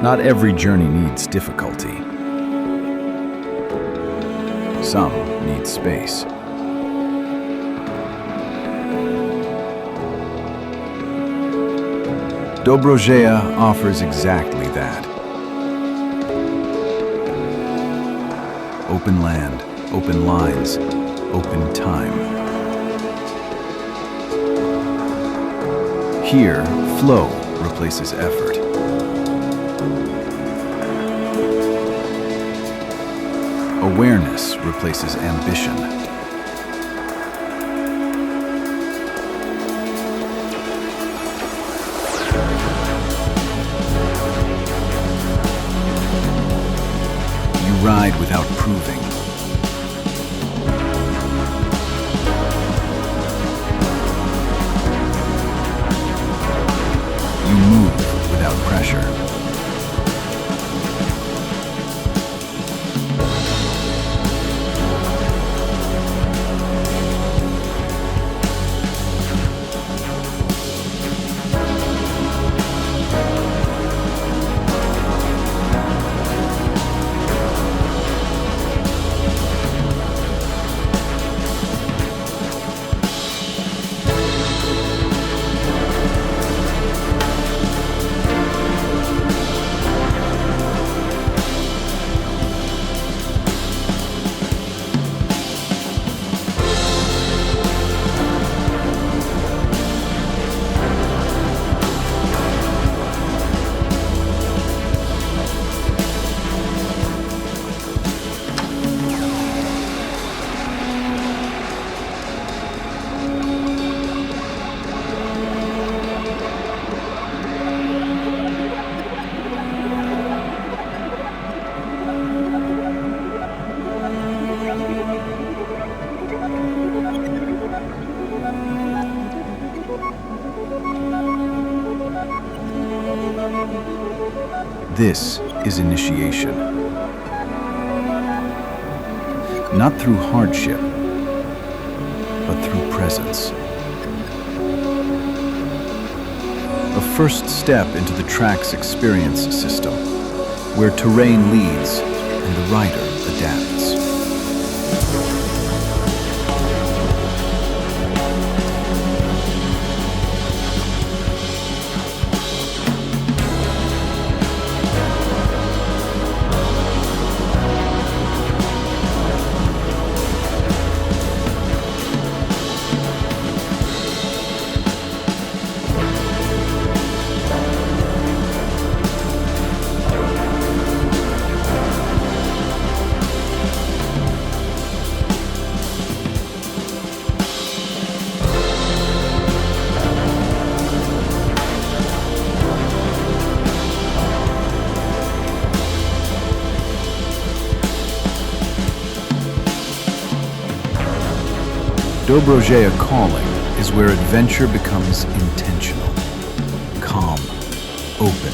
Not every journey needs difficulty. Some need space. Dobrogea offers exactly that. Open land, open lines, open time. Here, flow replaces effort. Awareness replaces ambition. You ride without proving. You move without pressure. This is initiation. Not through hardship, but through presence. A first step into the TRAX experience system, where terrain leads and the rider adapts. Dobrogea Calling is where adventure becomes intentional, calm, open,